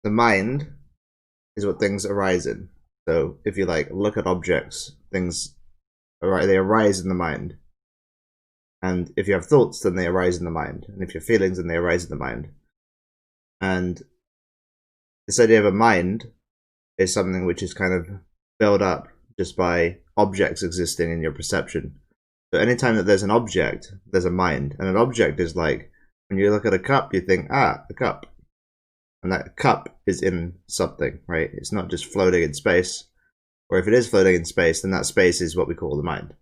the mind is what things arise in. So if you like look at objects, things they arise in the mind. And if you have thoughts, then they arise in the mind. And if you have feelings, then they arise in the mind. And this idea of a mind is something which is kind of built up just by objects existing in your perception. So anytime that there's an object, there's a mind. And an object is like, when you look at a cup, you think, a cup. And that cup is in something, right? It's not just floating in space. Or if it is floating in space, then that space is what we call the mind.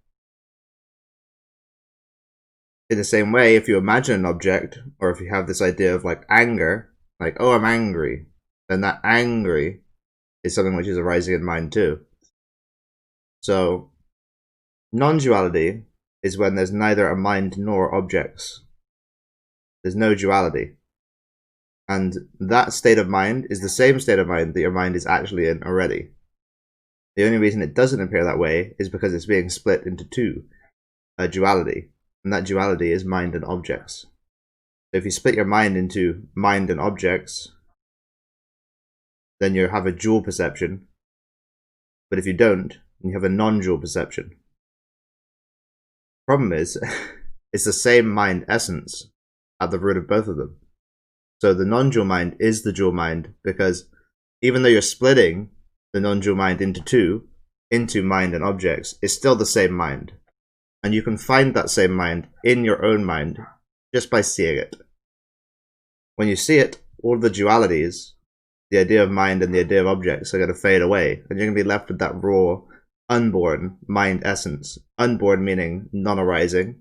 In the same way, if you imagine an object, or if you have this idea of like anger, like, oh, I'm angry, then that angry is something which is arising in mind too. So, non-duality is when there's neither a mind nor objects. There's no duality. And that state of mind is the same state of mind that your mind is actually in already. The only reason it doesn't appear that way is because it's being split into two, a duality. And that duality is mind and objects. So if you split your mind into mind and objects, then you have a dual perception. But if you don't, then you have a non-dual perception. Problem is, it's the same mind essence at the root of both of them. So the non-dual mind is the dual mind, because even though you're splitting the non-dual mind into two, into mind and objects, it's still the same mind. And you can find that same mind in your own mind just by seeing it. When you see it, all the dualities, the idea of mind and the idea of objects, are going to fade away, and you're going to be left with that raw, unborn mind essence. Unborn meaning non-arising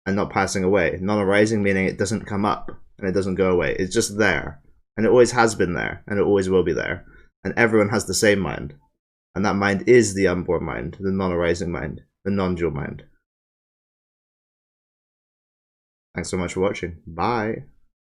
and not passing away. Non-arising meaning it doesn't come up and it doesn't go away. It's just there, and it always has been there, and it always will be there. And everyone has the same mind, and that mind is the unborn mind, the non-arising mind, the non-dual mind. Thanks so much for watching. Bye.